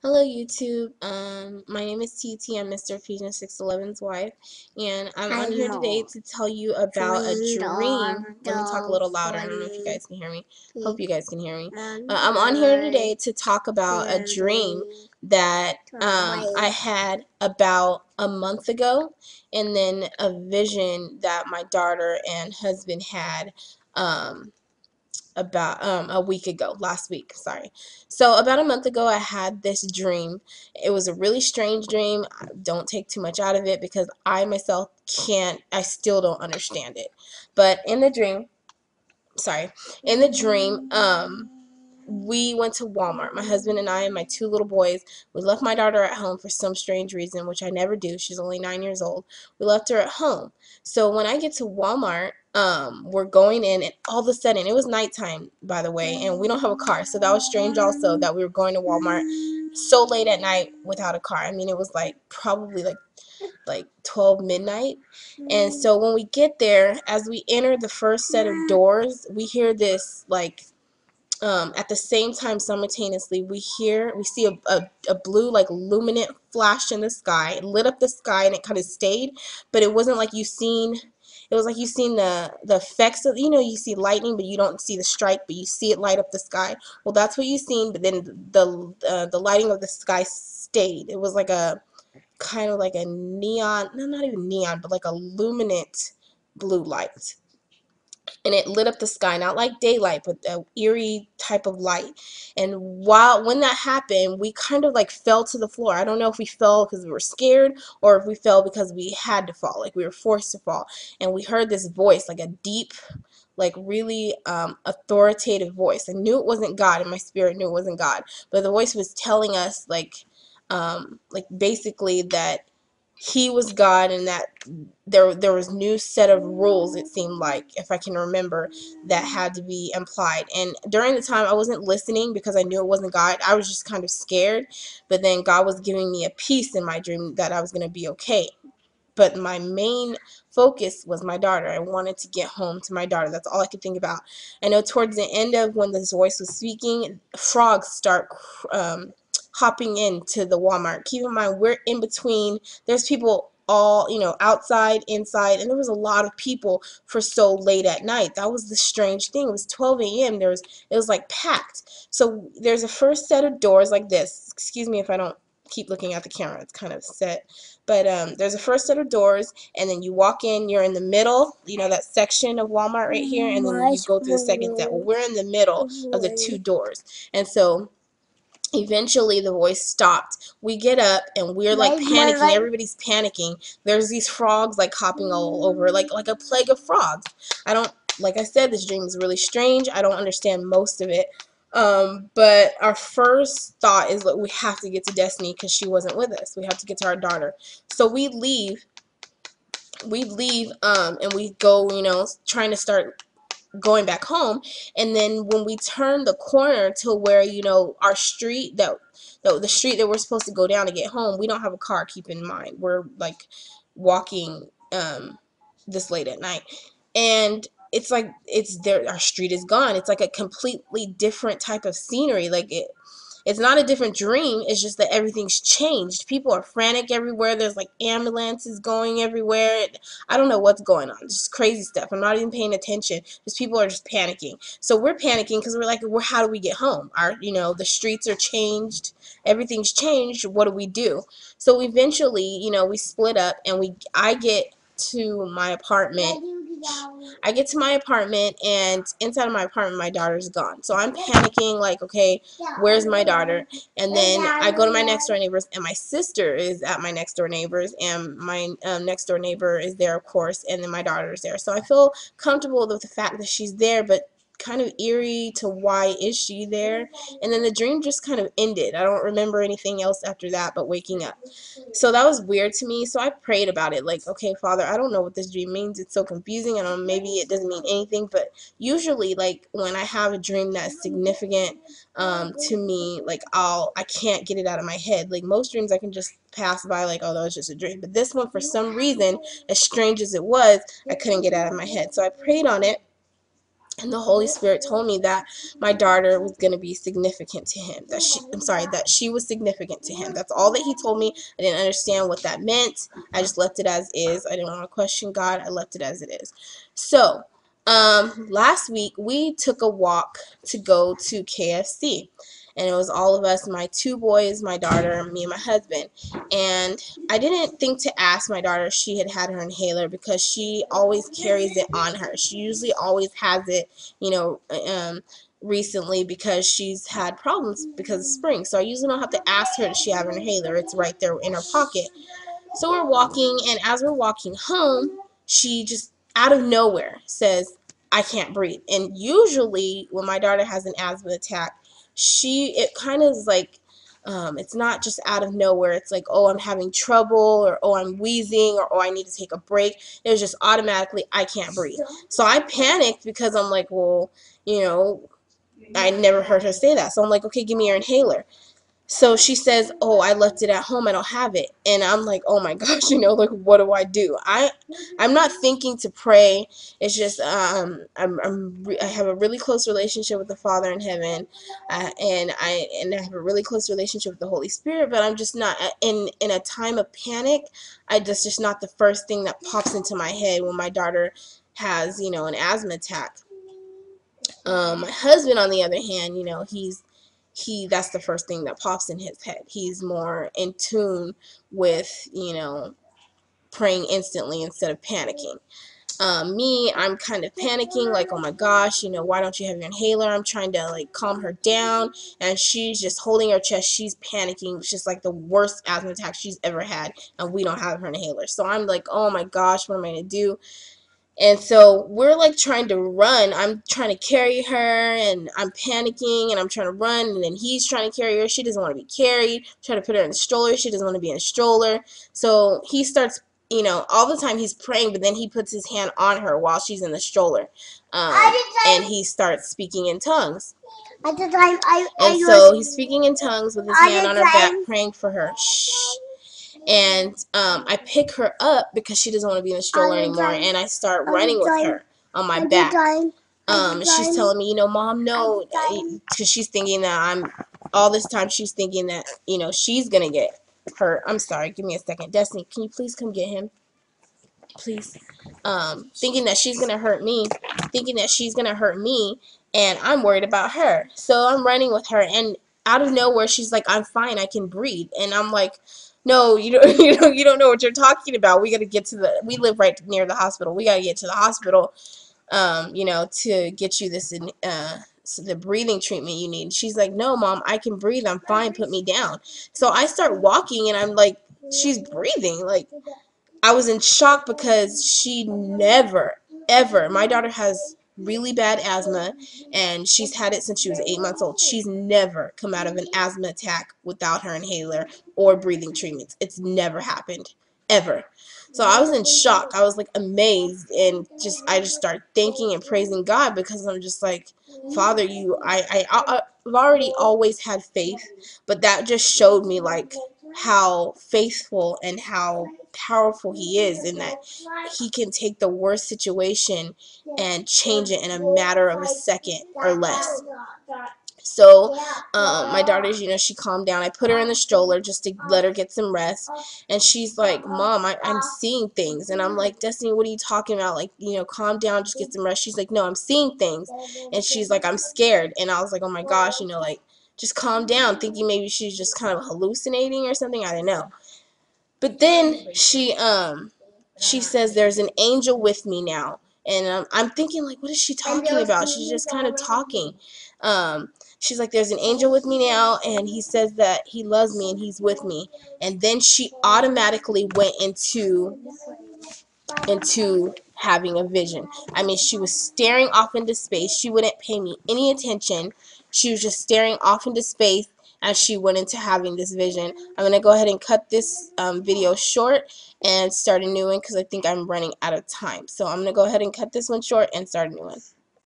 Hello YouTube. My name is TT. I'm MrEphesians611's wife, and I'm on here today to tell you about a dream. Let me talk a little louder. I don't know if you guys can hear me. Hope you guys can hear me. I'm on here today to talk about a dream that I had about a month ago, and then a vision that my daughter and husband had about a week ago, last week, sorry. So about a month ago I had this dream. It was a really strange dream. Don't take too much out of it because I myself I still don't understand it. But in the dream, sorry, in the dream, we went to Walmart. My husband and I and my two little boys. We left my daughter at home for some strange reason, which I never do. She's only 9 years old. We left her at home. So when I get to Walmart, we're going in, and all of a sudden, it was nighttime, by the way, and we don't have a car. So that was strange also that we were going to Walmart so late at night without a car. I mean, it was like probably like 12 midnight. And so when we get there, as we enter the first set of doors, we hear this like at the same time, simultaneously, we see a blue, like, luminant flash in the sky. It lit up the sky and it kind of stayed, but it wasn't like it was like you seen the effects of, you see lightning, but you don't see the strike, but you see it light up the sky. Well, that's what you seen, but then the lighting of the sky stayed. It was like a kind of like a neon, no, not even neon, but like a luminant blue light, and it lit up the sky, not like daylight, but a eerie type of light. And when that happened, we kind of like fell to the floor. I don't know if we fell because we were scared or if we fell because we had to fall, like we were forced to fall. And we heard this voice, like a deep, like really authoritative voice. I knew it wasn't God, and my spirit knew it wasn't God, but the voice was telling us like basically that he was God, and that there was new set of rules, it seemed like, if I can remember, that had to be implied. And during the time I wasn't listening because I knew it wasn't God. I was just kind of scared, but then God was giving me a peace in my dream that I was going to be okay. But my main focus was my daughter. I wanted to get home to my daughter. That's all I could think about. I know towards the end of when this voice was speaking, frogs start hopping into the Walmart. Keep in mind, we're in between. There's people all, outside, inside, and there was a lot of people for so late at night. That was the strange thing. It was 12 a.m. It was like packed. So there's a first set of doors like this. Excuse me if I don't keep looking at the camera. It's kind of set. But there's a first set of doors, and then you walk in. You're in the middle, that section of Walmart right here, and then you go to the second set. Well, we're in the middle of the two doors, and so eventually the voice stopped. We get up and we're like panicking. Everybody's panicking. There's these frogs like hopping all over, like a plague of frogs. Like I said, this dream is really strange. I don't understand most of it. But our first thought is that we have to get to Destiny because she wasn't with us. We have to get to our daughter. So we leave, and we go, trying to start going back home. And then when we turn the corner to where, our street, the street that we're supposed to go down to get home, we don't have a car. Keep in mind, we're like walking this late at night, and it's like it's there, our street is gone. It's like a completely different type of scenery. Like it's not a different dream. It's just that everything's changed. People are frantic everywhere. There's like ambulances going everywhere. I don't know what's going on. Just crazy stuff. I'm not even paying attention. Just people are just panicking. So we're panicking because we're like, well, how do we get home? The streets are changed. Everything's changed. What do we do? So eventually, we split up, and I get to my apartment. And inside of my apartment, my daughter's gone. So I'm panicking, like, okay, where's my daughter? And then I go to my next door neighbors, and my sister is at my next door neighbors, and my next door neighbor is there, of course, and then my daughter's there. So I feel comfortable with the fact that she's there, but kind of eerie to why is she there. And then the dream just kind of ended. I don't remember anything else after that but waking up. So that was weird to me. So I prayed about it, like, okay, Father, I don't know what this dream means. It's so confusing. I don't know, maybe it doesn't mean anything. But usually, like, when I have a dream that's significant to me, like, I can't get it out of my head. Like, most dreams I can just pass by, like, oh, that was just a dream. But this one, for some reason, as strange as it was, I couldn't get it out of my head. So I prayed on it. And the Holy Spirit told me that my daughter was going to be significant to him. That she was significant to him. That's all that he told me. I didn't understand what that meant. I just left it as is. I didn't want to question God. I left it as it is. So, last week we took a walk to go to KFC. And it was all of us, my two boys, my daughter, me and my husband. And I didn't think to ask my daughter if she had her inhaler because she always carries it on her. She usually always has it, recently because she's had problems because of spring. So I usually don't have to ask her, does she have an inhaler? It's right there in her pocket. So we're walking, and as we're walking home, she just out of nowhere says, I can't breathe. And usually when my daughter has an asthma attack, it kind of is like, it's not just out of nowhere. It's like, oh, I'm having trouble, or oh, I'm wheezing, or oh, I need to take a break. It was just automatically, I can't breathe. So I panicked because I'm like, well, I never heard her say that. So I'm like, okay, give me your inhaler. So she says, oh, I left it at home. I don't have it. And I'm like, oh my gosh, like, what do I do? I'm not thinking to pray. It's just I have a really close relationship with the Father in heaven, and I have a really close relationship with the Holy Spirit. But I'm just not in a time of panic. That's just not the first thing that pops into my head when my daughter has an asthma attack. My husband, on the other hand, that's the first thing that pops in his head. He's more in tune with, praying instantly instead of panicking. Me, I'm kind of panicking, like, oh my gosh, why don't you have your inhaler? I'm trying to, like, calm her down, and she's just holding her chest. She's panicking. It's just like the worst asthma attack she's ever had, and we don't have her inhaler. So I'm like, oh my gosh, what am I going to do? And so we're like trying to run. I'm trying to carry her, and I'm panicking, and I'm trying to run, and then he's trying to carry her. She doesn't want to be carried. I'm trying to put her in the stroller. She doesn't want to be in a stroller. So he starts, all the time he's praying, but then he puts his hand on her while she's in the stroller. And he starts speaking in tongues. And so he's speaking in tongues with his hand on her back, praying for her. Shh. And I pick her up because she doesn't want to be in the stroller anymore, and I start running with her on my back. She's telling me, Mom, no, because she's thinking that all this time she's thinking that, she's going to get hurt. I'm sorry, give me a second. Destiny, can you please come get him? Please. Thinking that she's going to hurt me, and I'm worried about her. So I'm running with her, and out of nowhere, she's like, I'm fine, I can breathe. And I'm like, no, you don't know what you're talking about. We got to get we live right near the hospital. We got to get to the hospital, to get you the breathing treatment you need. She's like, no, Mom, I can breathe. I'm fine. Put me down. So I start walking, and I'm like, she's breathing. Like, I was in shock because she never, ever, my daughter has really bad asthma, and she's had it since she was 8 months old. She's never come out of an asthma attack without her inhaler or breathing treatments. It's never happened, ever. So I was in shock. I was like amazed, and I just started thanking and praising God, because I'm just like, Father, I've already always had faith, but that just showed me like how faithful and how powerful he is, in that he can take the worst situation and change it in a matter of a second or less. So my daughter's, she calmed down. I put her in the stroller just to let her get some rest, and she's like, Mom, I'm seeing things. And I'm like, Destiny, what are you talking about? Like, calm down, just get some rest. She's like, no, I'm seeing things. And she's like, I'm scared. And I was like, oh my gosh, like, just calm down, thinking maybe she's just kind of hallucinating or something. I don't know. But then she says, there's an angel with me now. And I'm thinking, like, what is she talking about? She's just kind of talking. She's like, there's an angel with me now, and he says that he loves me and he's with me. And then she automatically went into having a vision. I mean, she was staring off into space. She wouldn't pay me any attention. She was just staring off into space as she went into having this vision. I'm going to go ahead and cut this video short and start a new one, because I think I'm running out of time. So I'm going to go ahead and cut this one short and start a new one.